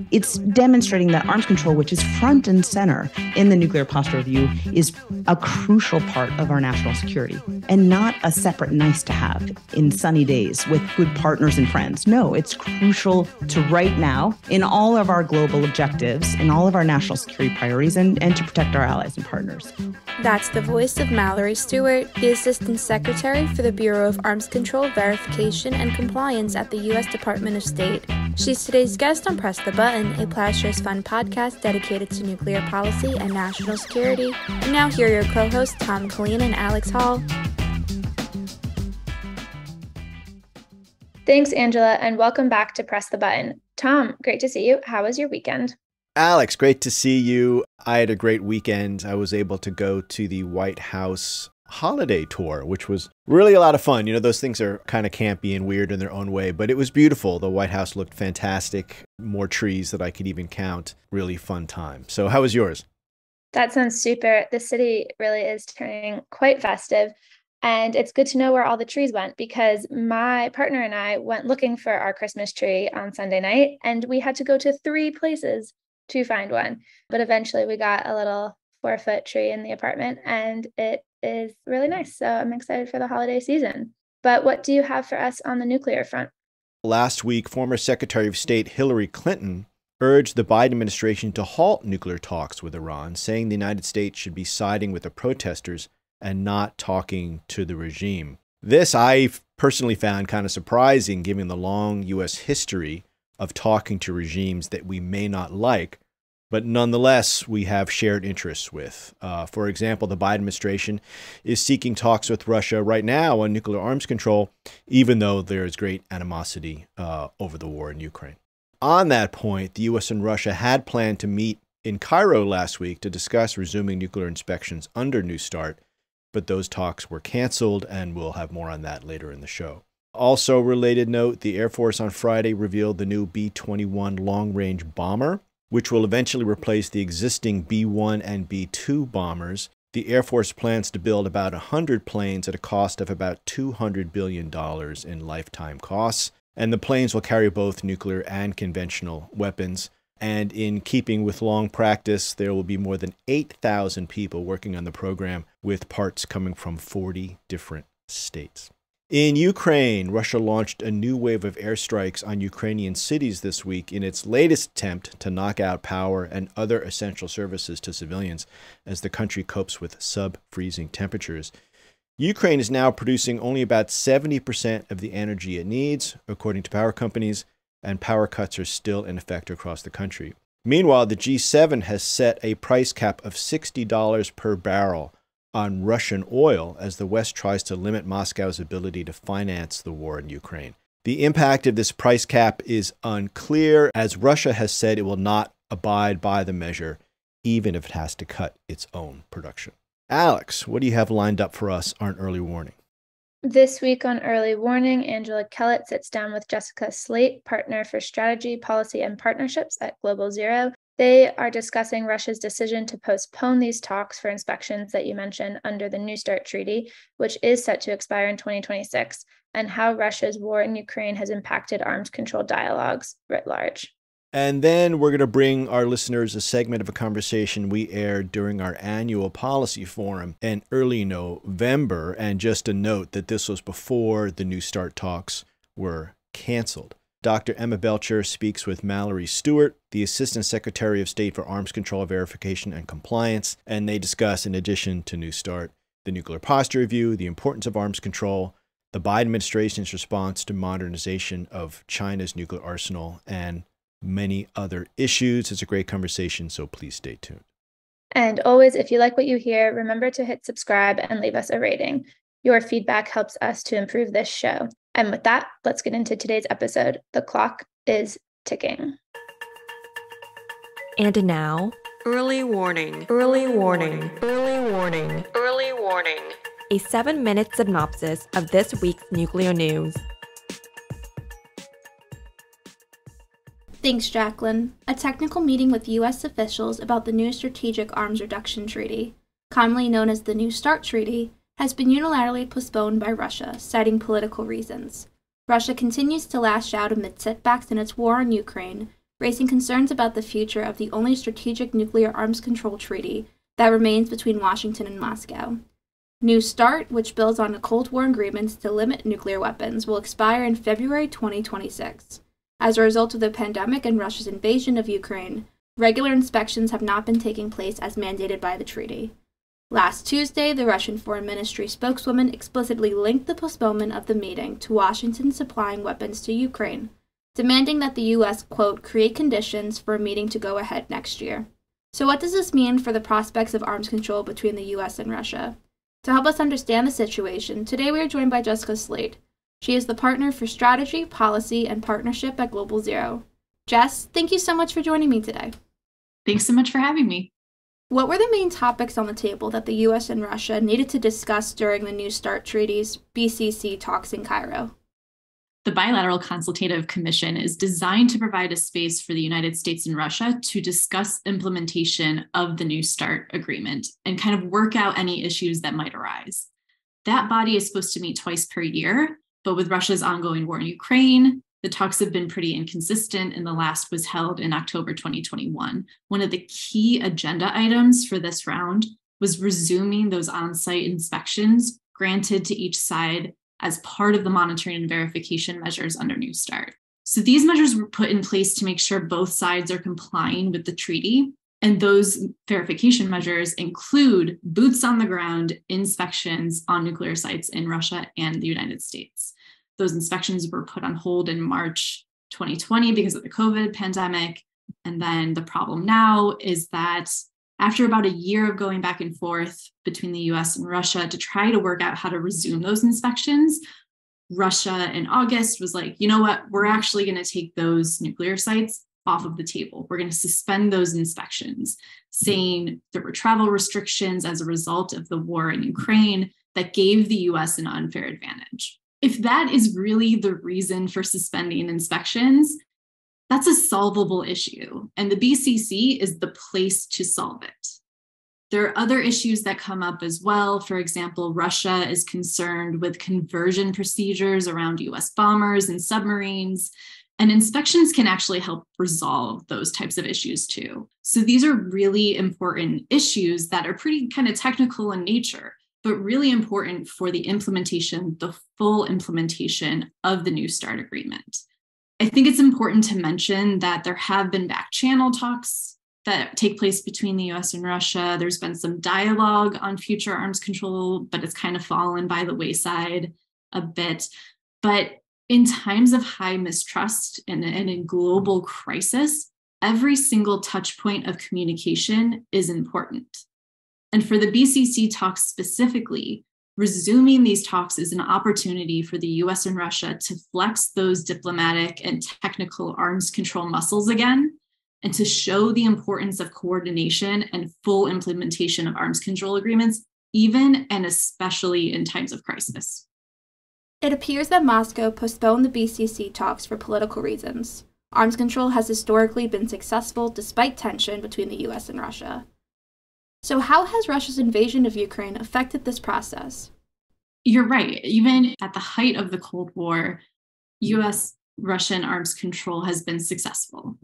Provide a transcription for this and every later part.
It's demonstrating that arms control, which is front and center in the nuclear posture review, is a crucial part of our national security and not a separate nice to have in sunny days with good partners and friends. No, it's crucial to right now in all of our global objectives, in all of our national security priorities, and to protect our allies and partners. That's the voice of Mallory Stewart, the Assistant Secretary for the Bureau of Arms Control, Verification, and Compliance at the U.S. Department of State. She's today's guest on Press the Button, a Ploughshares Fund podcast dedicated to nuclear policy and national security. And now here are your co-hosts, Tom Colleen and Alex Hall. Thanks, Angela, and welcome back to Press the Button. Tom, great to see you. How was your weekend? Alex, great to see you. I had a great weekend. I was able to go to the White House holiday tour, which was really a lot of fun. You know, those things are kind of campy and weird in their own way, but it was beautiful. The White House looked fantastic. More trees that I could even count. Really fun time. So how was yours? That sounds super. The city really is turning quite festive. And it's good to know where all the trees went, because my partner and I went looking for our Christmas tree on Sunday night, and we had to go to 3 places to find one. But eventually we got a little 4-foot tree in the apartment, and it is really nice. So I'm excited for the holiday season. But what do you have for us on the nuclear front? Last week, former Secretary of State Hillary Clinton urged the Biden administration to halt nuclear talks with Iran, saying the United States should be siding with the protesters and not talking to the regime. This I personally found kind of surprising, given the long U.S. history of talking to regimes that we may not like, but nonetheless, we have shared interests with. For example, the Biden administration is seeking talks with Russia right now on nuclear arms control, even though there is great animosity over the war in Ukraine. On that point, the U.S. and Russia had planned to meet in Cairo last week to discuss resuming nuclear inspections under New START, but those talks were canceled, and we'll have more on that later in the show. Also, related note, the Air Force on Friday revealed the new B-21 long-range bomber, which will eventually replace the existing B-1 and B-2 bombers. The Air Force plans to build about 100 planes at a cost of about $200 billion in lifetime costs, and the planes will carry both nuclear and conventional weapons. And in keeping with long practice, there will be more than 8,000 people working on the program, with parts coming from 40 different states. In Ukraine, Russia launched a new wave of airstrikes on Ukrainian cities this week in its latest attempt to knock out power and other essential services to civilians as the country copes with sub-freezing temperatures. Ukraine is now producing only about 70% of the energy it needs, according to power companies, and power cuts are still in effect across the country. Meanwhile, the G7 has set a price cap of $60 per barrel on Russian oil as the West tries to limit Moscow's ability to finance the war in Ukraine. The impact of this price cap is unclear, as Russia has said it will not abide by the measure, even if it has to cut its own production. Alex, what do you have lined up for us on Early Warning? This week on Early Warning, Angela Kellett sits down with Jessica Sleight, partner for strategy, policy, and partnerships at Global Zero. They are discussing Russia's decision to postpone these talks for inspections that you mentioned under the New START treaty, which is set to expire in 2026, and how Russia's war in Ukraine has impacted arms control dialogues writ large. And then we're going to bring our listeners a segment of a conversation we aired during our annual policy forum in early November. And just a note that this was before the New START talks were canceled. Dr. Emma Belcher speaks with Mallory Stewart, the Assistant Secretary of State for Arms Control, Verification, and Compliance, and they discuss, in addition to New START, the nuclear posture review, the importance of arms control, the Biden administration's response to modernization of China's nuclear arsenal, and many other issues. It's a great conversation, so please stay tuned. And always, if you like what you hear, remember to hit subscribe and leave us a rating. Your feedback helps us to improve this show. And with that, let's get into today's episode. The clock is ticking. And now, Early Warning, Early Warning, Early Warning, Early Warning. A 7-minute synopsis of this week's nuclear news. Thanks, Jacqueline. A technical meeting with U.S. officials about the new Strategic Arms Reduction Treaty, commonly known as the New START Treaty, has been unilaterally postponed by Russia, citing political reasons. Russia continues to lash out amid setbacks in its war on Ukraine, raising concerns about the future of the only strategic nuclear arms control treaty that remains between Washington and Moscow. New START, which builds on the Cold War agreements to limit nuclear weapons, will expire in February 2026. As a result of the pandemic and Russia's invasion of Ukraine, regular inspections have not been taking place as mandated by the treaty. Last Tuesday, the Russian Foreign Ministry spokeswoman explicitly linked the postponement of the meeting to Washington supplying weapons to Ukraine, demanding that the U.S., quote, create conditions for a meeting to go ahead next year. So what does this mean for the prospects of arms control between the U.S. and Russia? To help us understand the situation, today we are joined by Jessica Sleight. She is the partner for strategy, policy, and partnership at Global Zero. Jess, thank you so much for joining me today. Thanks so much for having me. What were the main topics on the table that the U.S. and Russia needed to discuss during the New START Treaty's BCC talks in Cairo? The Bilateral Consultative Commission is designed to provide a space for the United States and Russia to discuss implementation of the New START agreement and kind of work out any issues that might arise. That body is supposed to meet twice per year, but with Russia's ongoing war in Ukraine, the talks have been pretty inconsistent, and the last was held in October 2021. One of the key agenda items for this round was resuming those on-site inspections granted to each side as part of the monitoring and verification measures under New START. So these measures were put in place to make sure both sides are complying with the treaty. And those verification measures include boots on the ground inspections on nuclear sites in Russia and the United States. Those inspections were put on hold in March 2020 because of the COVID pandemic. And then the problem now is that after about a year of going back and forth between the US and Russia to try to work out how to resume those inspections, Russia in August was like, you know what, we're actually going to take those nuclear sites off of the table. We're going to suspend those inspections, saying there were travel restrictions as a result of the war in Ukraine that gave the US an unfair advantage. If that is really the reason for suspending inspections, that's a solvable issue, and the BCC is the place to solve it. There are other issues that come up as well. For example, Russia is concerned with conversion procedures around US bombers and submarines, and inspections can actually help resolve those types of issues too. So these are really important issues that are pretty kind of technical in nature, but really important for the implementation, the full implementation of the New START agreement. I think it's important to mention that there have been back channel talks that take place between the US and Russia. There's been some dialogue on future arms control, but it's kind of fallen by the wayside a bit. But in times of high mistrust and in global crisis, every single touch point of communication is important. And for the BCC talks specifically, resuming these talks is an opportunity for the US and Russia to flex those diplomatic and technical arms control muscles again, and to show the importance of coordination and full implementation of arms control agreements, even and especially in times of crisis. It appears that Moscow postponed the BCC talks for political reasons. Arms control has historically been successful despite tension between the US and Russia. So how has Russia's invasion of Ukraine affected this process? You're right. Even at the height of the Cold War, US-Russian arms control has been successful.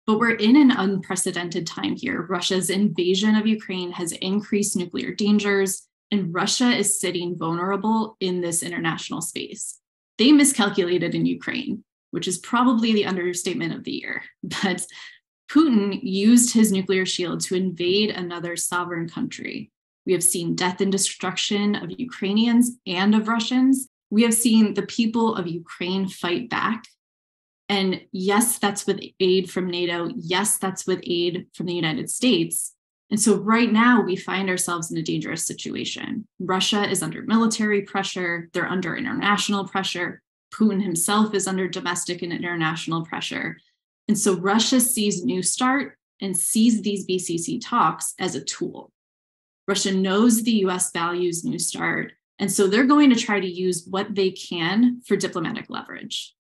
But we're in an unprecedented time here. Russia's invasion of Ukraine has increased nuclear dangers, and Russia is sitting vulnerable in this international space. They miscalculated in Ukraine, which is probably the understatement of the year. But Putin used his nuclear shield to invade another sovereign country. We have seen death and destruction of Ukrainians and of Russians. We have seen the people of Ukraine fight back. And yes, that's with aid from NATO. Yes, that's with aid from the United States. And so right now we find ourselves in a dangerous situation. Russia is under military pressure. They're under international pressure. Putin himself is under domestic and international pressure. And so Russia sees New START and sees these BCC talks as a tool. Russia knows the US values New START, and so they're going to try to use what they can for diplomatic leverage.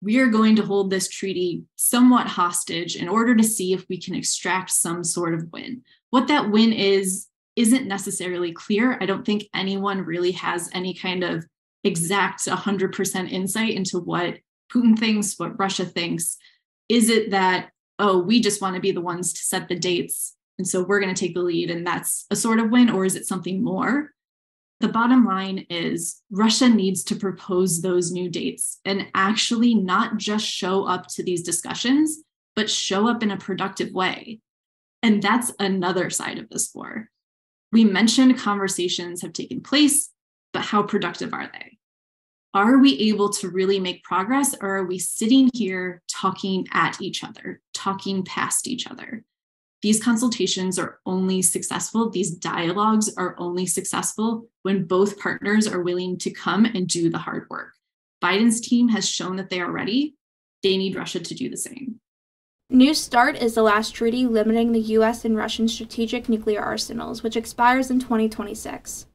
We are going to hold this treaty somewhat hostage in order to see if we can extract some sort of win. What that win isn't necessarily clear. I don't think anyone really has any kind of exact 100% insight into what Putin thinks, what Russia thinks. Is it that, oh, we just want to be the ones to set the dates, and so we're going to take the lead, and that's a sort of win, or is it something more? The bottom line is Russia needs to propose those new dates and actually not just show up to these discussions, but show up in a productive way. And that's another side of this war. We mentioned conversations have taken place, but how productive are they? Are we able to really make progress, or are we sitting here talking at each other, talking past each other? These consultations are only successful, these dialogues are only successful when both partners are willing to come and do the hard work. Biden's team has shown that they are ready. They need Russia to do the same. New START is the last treaty limiting the U.S. and Russian strategic nuclear arsenals, which expires in 2026.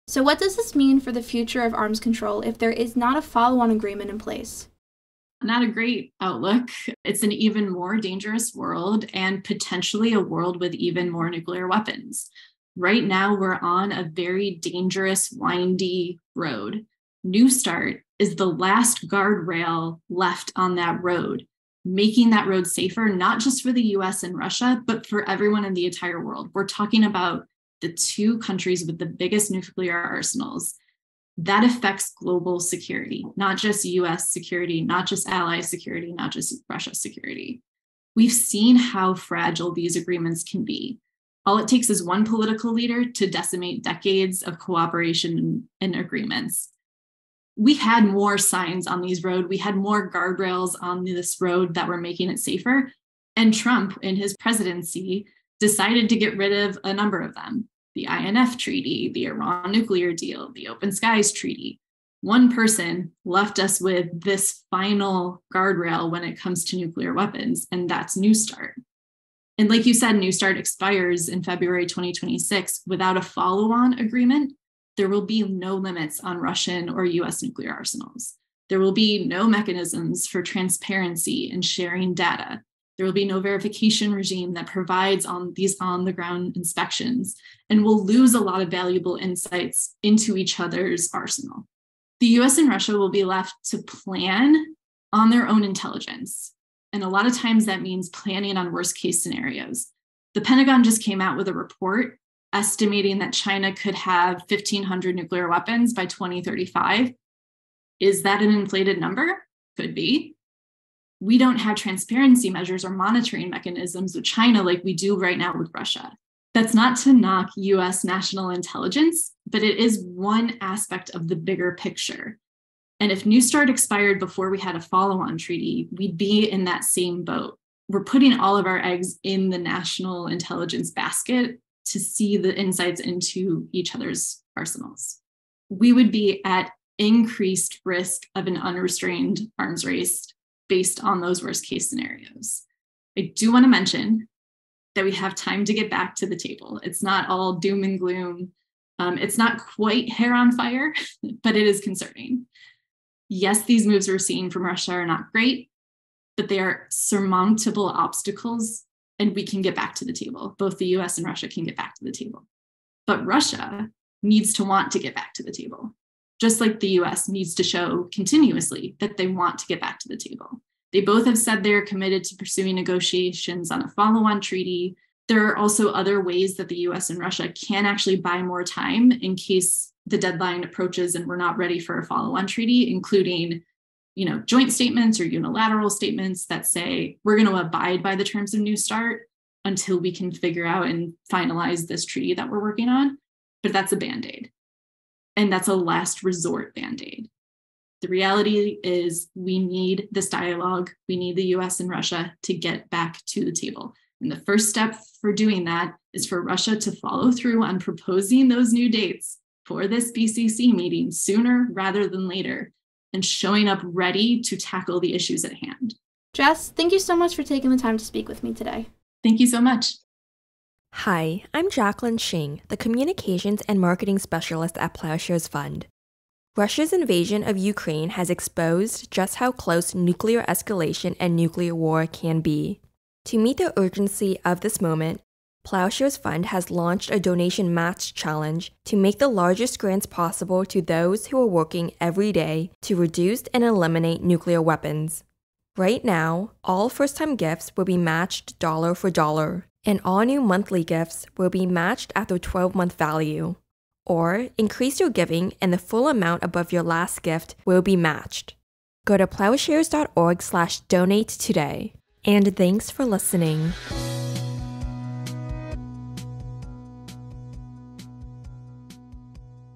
So what does this mean for the future of arms control if there is not a follow-on agreement in place? Not a great outlook. It's an even more dangerous world, and potentially a world with even more nuclear weapons. Right now, we're on a very dangerous, windy road. New START is the last guardrail left on that road, making that road safer, not just for the US and Russia, but for everyone in the entire world. We're talking about the two countries with the biggest nuclear arsenals. That affects global security, not just US security, not just ally security, not just Russia security. We've seen how fragile these agreements can be. All it takes is one political leader to decimate decades of cooperation and agreements. We had more signs on these roads. We had more guardrails on this road that were making it safer. And Trump, in his presidency, decided to get rid of a number of them. The INF Treaty, the Iran nuclear deal, the Open Skies Treaty. One person left us with this final guardrail when it comes to nuclear weapons, and that's New START. And like you said, New START expires in February 2026. Without a follow-on agreement, there will be no limits on Russian or US nuclear arsenals. There will be no mechanisms for transparency and sharing data. There will be no verification regime that provides these on-the-ground inspections, and we'll lose a lot of valuable insights into each other's arsenal. The US and Russia will be left to plan on their own intelligence. And a lot of times that means planning on worst-case scenarios. The Pentagon just came out with a report estimating that China could have 1,500 nuclear weapons by 2035. Is that an inflated number? Could be. We don't have transparency measures or monitoring mechanisms with China like we do right now with Russia. That's not to knock US national intelligence, but it is one aspect of the bigger picture. And if New START expired before we had a follow-on treaty, we'd be in that same boat. We're putting all of our eggs in the national intelligence basket to see the insights into each other's arsenals. We would be at increased risk of an unrestrained arms race based on those worst case scenarios. I do want to mention that we have time to get back to the table. It's not all doom and gloom. It's not quite hair on fire, but it is concerning. Yes, these moves we're seeing from Russia are not great, but they are surmountable obstacles, and we can get back to the table. Both the US and Russia can get back to the table. But Russia needs to want to get back to the table, just like the US needs to show continuously that they want to get back to the table. They both have said they're committed to pursuing negotiations on a follow-on treaty. There are also other ways that the US and Russia can actually buy more time in case the deadline approaches and we're not ready for a follow-on treaty, including, joint statements or unilateral statements that say we're going to abide by the terms of New START until we can figure out and finalize this treaty that we're working on. But that's a Band-Aid. And that's a last resort Band-Aid. The reality is we need this dialogue. We need the US and Russia to get back to the table. And the first step for doing that is for Russia to follow through on proposing those new dates for this BCC meeting sooner rather than later, and showing up ready to tackle the issues at hand. Jess, thank you so much for taking the time to speak with me today. Thank you so much. Hi, I'm Jacqueline Shing, the Communications and Marketing Specialist at Ploughshares Fund. Russia's invasion of Ukraine has exposed just how close nuclear escalation and nuclear war can be. To meet the urgency of this moment, Ploughshares Fund has launched a donation match challenge to make the largest grants possible to those who are working every day to reduce and eliminate nuclear weapons. Right now, all first-time gifts will be matched dollar for dollar, and all new monthly gifts will be matched at their 12-month value. Or increase your giving and the full amount above your last gift will be matched. Go to ploughshares.org/donate today. And thanks for listening.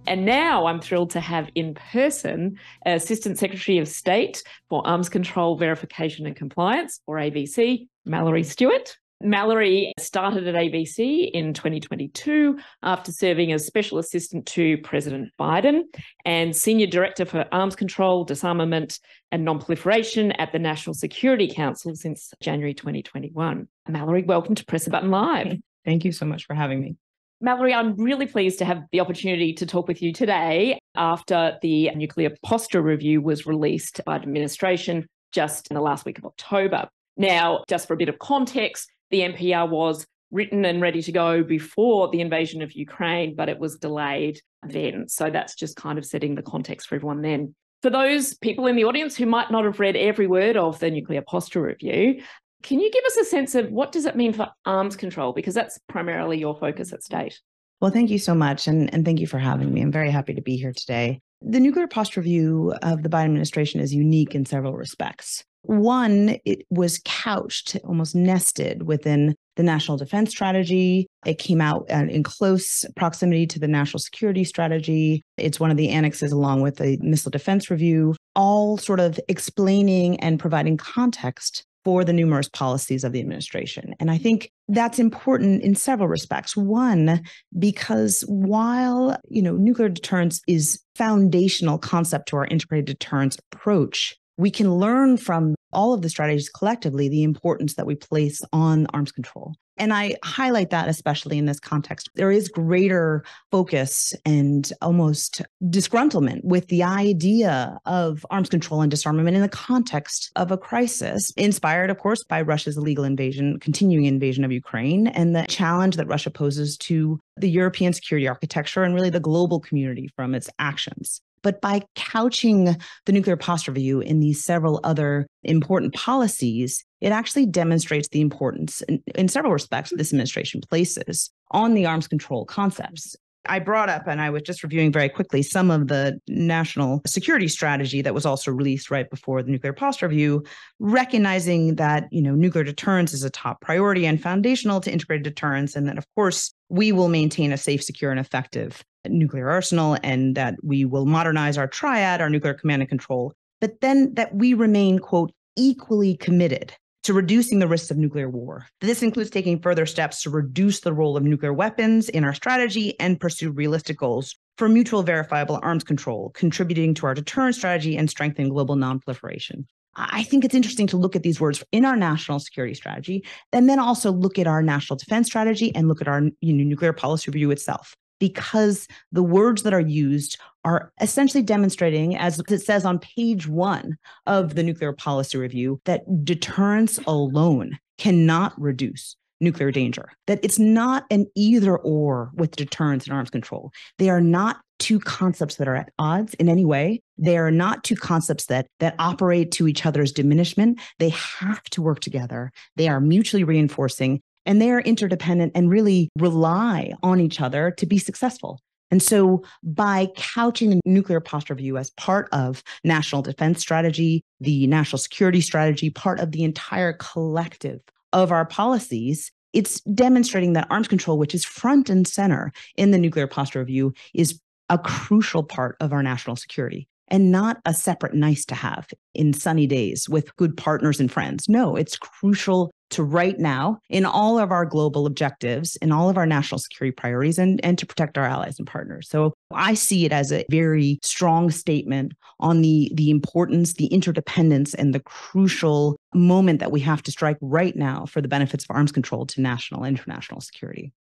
And now I'm thrilled to have in person Assistant Secretary of State for Arms Control Verification and Compliance, or ABC, Mallory Stewart. Mallory started at ABC in 2022 after serving as Special Assistant to President Biden and Senior Director for Arms Control, Disarmament and Non-Proliferation at the National Security Council since January 2021. Mallory, welcome to Press the Button Live. Thank you so much for having me. Mallory, I'm really pleased to have the opportunity to talk with you today after the nuclear posture review was released by the administration just in the last week of October. Now, just for a bit of context, the NPR was written and ready to go before the invasion of Ukraine, but it was delayed then. So that's just kind of setting the context for everyone then. For those people in the audience who might not have read every word of the nuclear posture review, can you give us a sense of what does it mean for arms control? Because that's primarily your focus at State. Well, thank you so much. And thank you for having me. I'm very happy to be here today. The nuclear posture review of the Biden administration is unique in several respects. One, it was couched, almost nested within the National Defense Strategy. It came out in close proximity to the National Security Strategy. It's one of the annexes along with the Missile Defense Review, all sort of explaining and providing context for the numerous policies of the administration. And I think that's important in several respects. One, because while, nuclear deterrence is foundational concept to our integrated deterrence approach, we can learn from all of the strategies collectively the importance that we place on arms control. And I highlight that especially in this context. There is greater focus and almost disgruntlement with the idea of arms control and disarmament in the context of a crisis, inspired, of course, by Russia's illegal invasion, continuing invasion of Ukraine, and the challenge that Russia poses to the European security architecture and really the global community from its actions. But by couching the nuclear posture review in these several other important policies, it actually demonstrates the importance in several respects this administration places on the arms control concepts. I brought up, and I was just reviewing very quickly, some of the national security strategy that was also released right before the nuclear posture review, recognizing that, nuclear deterrence is a top priority and foundational to integrated deterrence, and that, of course, we will maintain a safe, secure, and effective nuclear arsenal, and that we will modernize our triad, our nuclear command and control, but then that we remain, quote, equally committed to reducing the risks of nuclear war. This includes taking further steps to reduce the role of nuclear weapons in our strategy and pursue realistic goals for mutual verifiable arms control, contributing to our deterrence strategy and strengthening global nonproliferation. I think it's interesting to look at these words in our national security strategy, and then also look at our national defense strategy and look at our nuclear policy review itself, because the words that are used are essentially demonstrating, as it says on page 1 of the nuclear policy review, that deterrence alone cannot reduce nuclear danger, that it's not an either or with deterrence and arms control. They are not two concepts that are at odds in any way. They are not two concepts that operate to each other's diminishment. They have to work together. They are mutually reinforcing, and they are interdependent and really rely on each other to be successful. And so by couching the nuclear posture review as part of national defense strategy, the national security strategy, part of the entire collective of our policies, it's demonstrating that arms control, which is front and center in the nuclear posture review, is a crucial part of our national security and not a separate nice to have in sunny days with good partners and friends. No, it's crucial to right now in all of our global objectives, in all of our national security priorities, and to protect our allies and partners. So I see it as a very strong statement on the importance, the interdependence, and the crucial moment that we have to strike right now for the benefits of arms control to national and international security.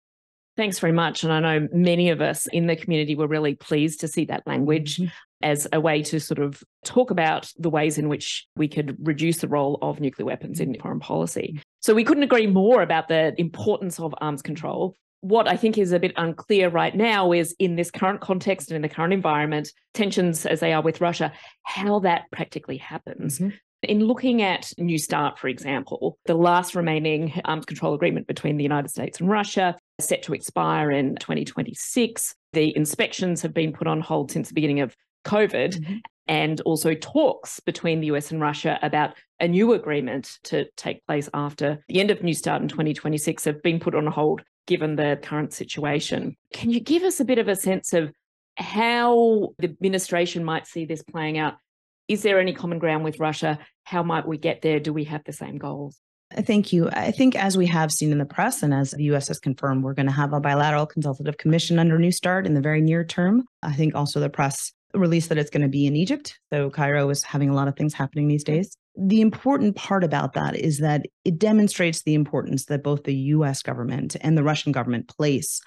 Thanks very much. And I know many of us in the community were really pleased to see that language as a way to sort of talk about the ways in which we could reduce the role of nuclear weapons in foreign policy. So we couldn't agree more about the importance of arms control. What I think is a bit unclear right now is, in this current context and in the current environment, tensions as they are with Russia, how that practically happens. Mm-hmm. In looking at New START, for example, the last remaining arms control agreement between the United States and Russia is set to expire in 2026. The inspections have been put on hold since the beginning of COVID, mm-hmm. and also talks between the US and Russia about a new agreement to take place after the end of New START in 2026 have been put on hold given the current situation. Can you give us a bit of a sense of how the administration might see this playing out? Is there any common ground with Russia? How might we get there? Do we have the same goals? Thank you. I think, as we have seen in the press and as the U.S. has confirmed, we're going to have a bilateral consultative commission under New START in the very near term. I think also the press released that it's going to be in Egypt. So Cairo is having a lot of things happening these days. The important part about that is that it demonstrates the importance that both the U.S. government and the Russian government place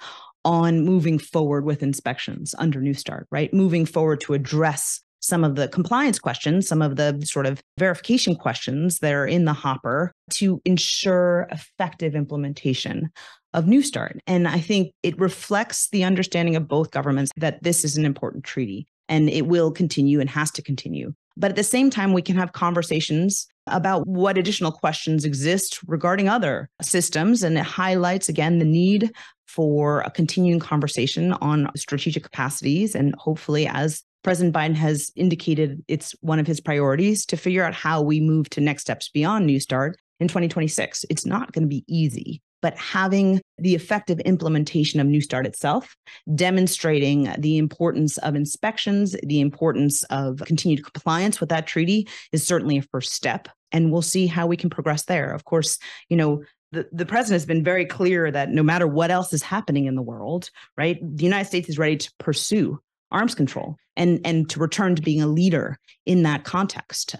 on moving forward with inspections under New START, right? Moving forward to address some of the compliance questions, some of the sort of verification questions that are in the hopper to ensure effective implementation of New START. And I think it reflects the understanding of both governments that this is an important treaty and it will continue and has to continue. But at the same time, we can have conversations about what additional questions exist regarding other systems. And it highlights, again, the need for a continuing conversation on strategic capacities. And hopefully, as President Biden has indicated, it's one of his priorities to figure out how we move to next steps beyond New START in 2026. It's not going to be easy, but having the effective implementation of New START itself, demonstrating the importance of inspections, the importance of continued compliance with that treaty is certainly a first step. And we'll see how we can progress there. Of course, the president has been very clear that no matter what else is happening in the world, right, the United States is ready to pursue arms control and to return to being a leader in that context.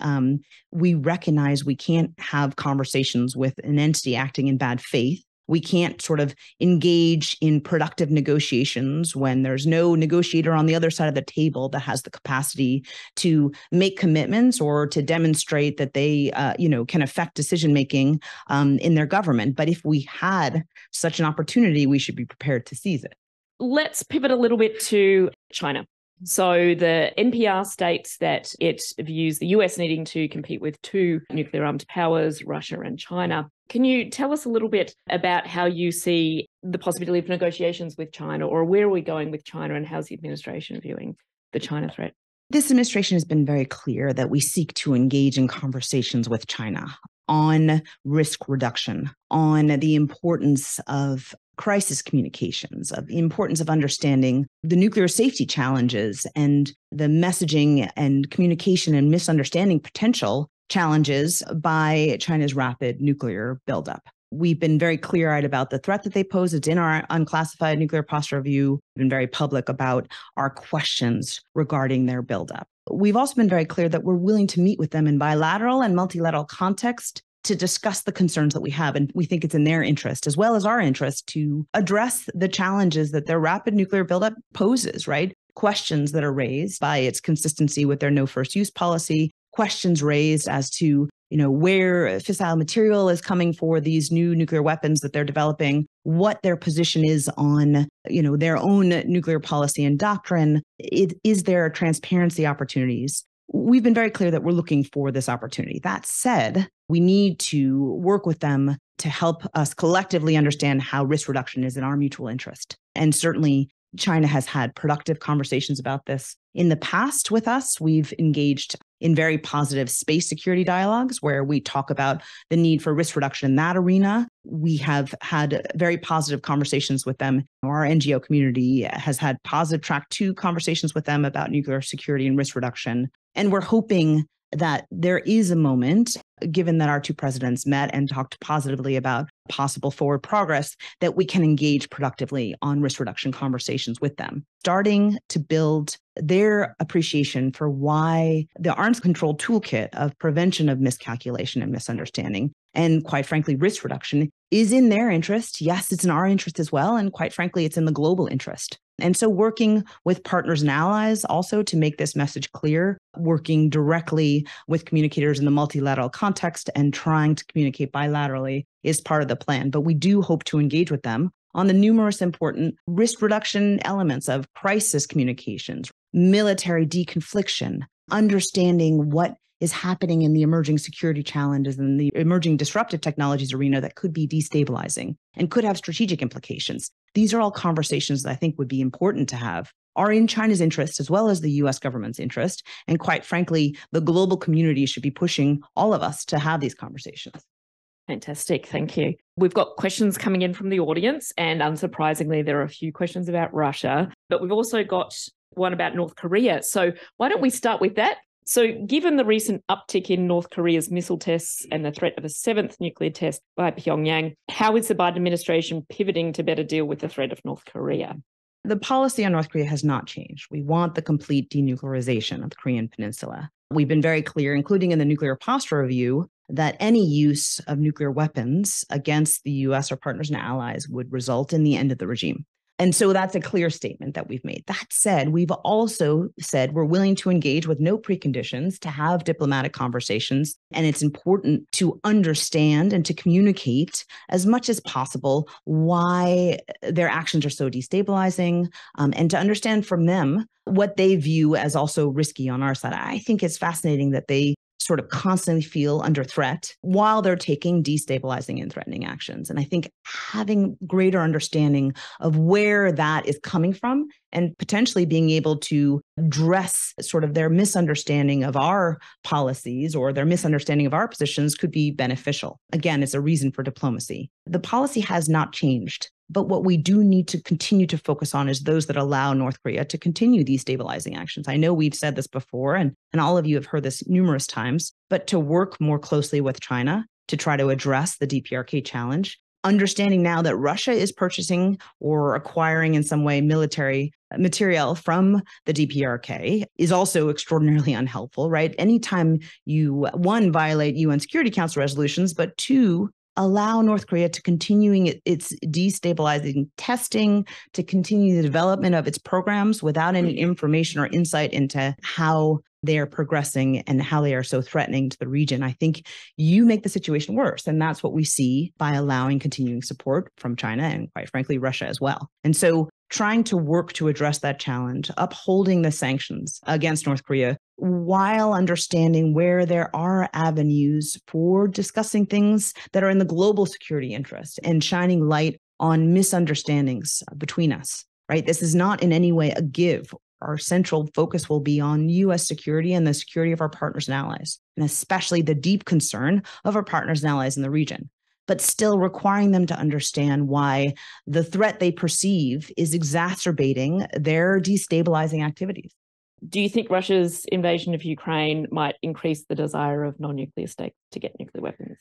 We recognize we can't have conversations with an entity acting in bad faith. We can't sort of engage in productive negotiations when there's no negotiator on the other side of the table that has the capacity to make commitments or to demonstrate that they, can affect decision-making in their government. But if we had such an opportunity, we should be prepared to seize it. Let's pivot a little bit to China. So the NPR states that it views the US needing to compete with two nuclear-armed powers, Russia and China. Can you tell us a little bit about how you see the possibility of negotiations with China, or where are we going with China, and how's the administration viewing the China threat? This administration has been very clear that we seek to engage in conversations with China on risk reduction, on the importance of crisis communications, of the importance of understanding the nuclear safety challenges and the messaging and communication and misunderstanding potential challenges by China's rapid nuclear buildup. We've been very clear-eyed about the threat that they pose. It's in our unclassified nuclear posture review. We've been very public about our questions regarding their buildup. We've also been very clear that we're willing to meet with them in bilateral and multilateral context to discuss the concerns that we have. And we think it's in their interest, as well as our interest, to address the challenges that their rapid nuclear buildup poses, right? Questions that are raised by its consistency with their no first use policy, questions raised as to, where fissile material is coming for these new nuclear weapons that they're developing, what their position is on, their own nuclear policy and doctrine. Is there transparency opportunities? We've been very clear that we're looking for this opportunity. That said, we need to work with them to help us collectively understand how risk reduction is in our mutual interest. And certainly, China has had productive conversations about this in the past with us. We've engaged in very positive space security dialogues where we talk about the need for risk reduction in that arena. We have had very positive conversations with them. Our NGO community has had positive track 2 conversations with them about nuclear security and risk reduction. And we're hoping that there is a moment, given that our two presidents met and talked positively about possible forward progress, that we can engage productively on risk reduction conversations with them, starting to build their appreciation for why the arms control toolkit of prevention of miscalculation and misunderstanding, and quite frankly, risk reduction, is in their interest. Yes, it's in our interest as well. And quite frankly, it's in the global interest. And so working with partners and allies also to make this message clear, working directly with communicators in the multilateral context and trying to communicate bilaterally is part of the plan. But we do hope to engage with them on the numerous important risk reduction elements of crisis communications, military deconfliction, understanding what is happening in the emerging security challenges and the emerging disruptive technologies arena that could be destabilizing and could have strategic implications. These are all conversations that I think would be important to have, are in China's interest as well as the US government's interest. And quite frankly, the global community should be pushing all of us to have these conversations. Fantastic. Thank you. We've got questions coming in from the audience, and unsurprisingly, there are a few questions about Russia, but we've also got one about North Korea. So why don't we start with that? So given the recent uptick in North Korea's missile tests and the threat of a seventh nuclear test by Pyongyang, how is the Biden administration pivoting to better deal with the threat of North Korea? The policy on North Korea has not changed. We want the complete denuclearization of the Korean Peninsula. We've been very clear, including in the nuclear posture review, that any use of nuclear weapons against the US or partners and allies would result in the end of the regime. And so that's a clear statement that we've made. That said, we've also said we're willing to engage with no preconditions to have diplomatic conversations. And it's important to understand and to communicate as much as possible why their actions are so destabilizing, and to understand from them what they view as also risky on our side. I think it's fascinating that they sort of constantly feel under threat while they're taking destabilizing and threatening actions. And I think having greater understanding of where that is coming from and potentially being able to address sort of their misunderstanding of our policies or their misunderstanding of our positions could be beneficial. Again, it's a reason for diplomacy. The policy has not changed. But what we do need to continue to focus on is those that allow North Korea to continue these stabilizing actions. I know we've said this before, and all of you have heard this numerous times, but to work more closely with China to try to address the DPRK challenge, understanding now that Russia is purchasing or acquiring in some way military material from the DPRK is also extraordinarily unhelpful, right? Anytime you, one, violate UN Security Council resolutions, but two, allow North Korea to continuing its destabilizing testing, to continue the development of its programs without any information or insight into how they are progressing and how they are so threatening to the region. I think you make the situation worse. And that's what we see by allowing continuing support from China and, quite frankly, Russia as well. And so trying to work to address that challenge, upholding the sanctions against North Korea, while understanding where there are avenues for discussing things that are in the global security interest and shining light on misunderstandings between us, right? This is not in any way a give. Our central focus will be on U.S. security and the security of our partners and allies, and especially the deep concern of our partners and allies in the region, but still requiring them to understand why the threat they perceive is exacerbating their destabilizing activities. Do you think Russia's invasion of Ukraine might increase the desire of non-nuclear states to get nuclear weapons?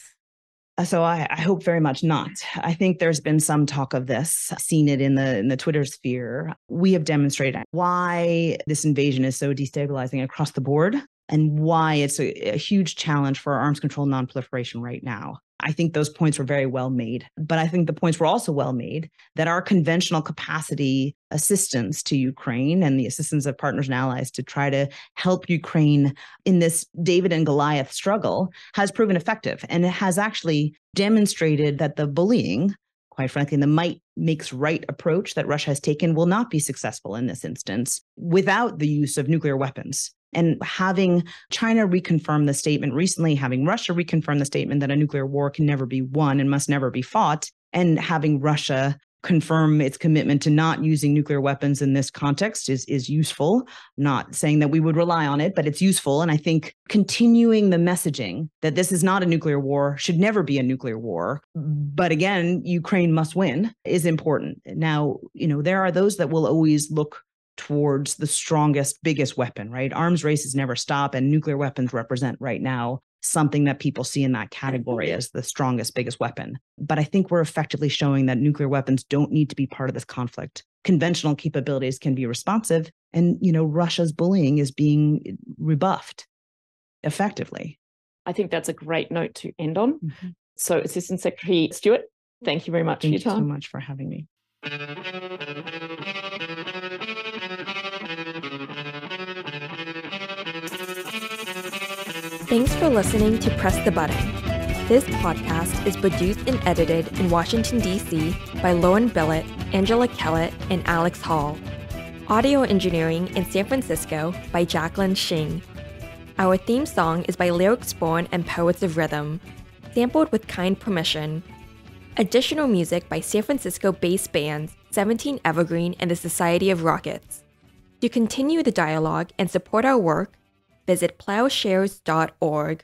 So I hope very much not. I think there's been some talk of this, seen it in the Twitter sphere. We have demonstrated why this invasion is so destabilizing across the board and why it's a huge challenge for arms control non-proliferation right now. I think those points were very well made, but I think the points were also well made that our conventional capacity assistance to Ukraine and the assistance of partners and allies to try to help Ukraine in this David and Goliath struggle has proven effective. And it has actually demonstrated that the bullying, quite frankly, the might makes right approach that Russia has taken will not be successful in this instance without the use of nuclear weapons. And having China reconfirm the statement recently, having Russia reconfirm the statement that a nuclear war can never be won and must never be fought, and having Russia confirm its commitment to not using nuclear weapons in this context is useful. I'm not saying that we would rely on it, but it's useful. And I think continuing the messaging that this is not a nuclear war, should never be a nuclear war. But again, Ukraine must win is important. Now, there are those that will always look towards the strongest, biggest weapon, right? Arms races never stop, and nuclear weapons represent right now something that people see in that category as the strongest, biggest weapon. But I think we're effectively showing that nuclear weapons don't need to be part of this conflict. Conventional capabilities can be responsive, and Russia's bullying is being rebuffed effectively. I think that's a great note to end on. Mm-hmm. So, Assistant Secretary Stewart, thank you very much for your time. Thank you so much for having me. Thanks for listening to Press the Button. This podcast is produced and edited in Washington, D.C. by Lauren Billett, Angela Kellett, and Alex Hall. Audio engineering in San Francisco by Jacqueline Shing. Our theme song is by Lyrics Born and Poets of Rhythm, sampled with kind permission. Additional music by San Francisco-based bands 17 Evergreen and the Society of Rockets. To continue the dialogue and support our work, visit ploughshares.org.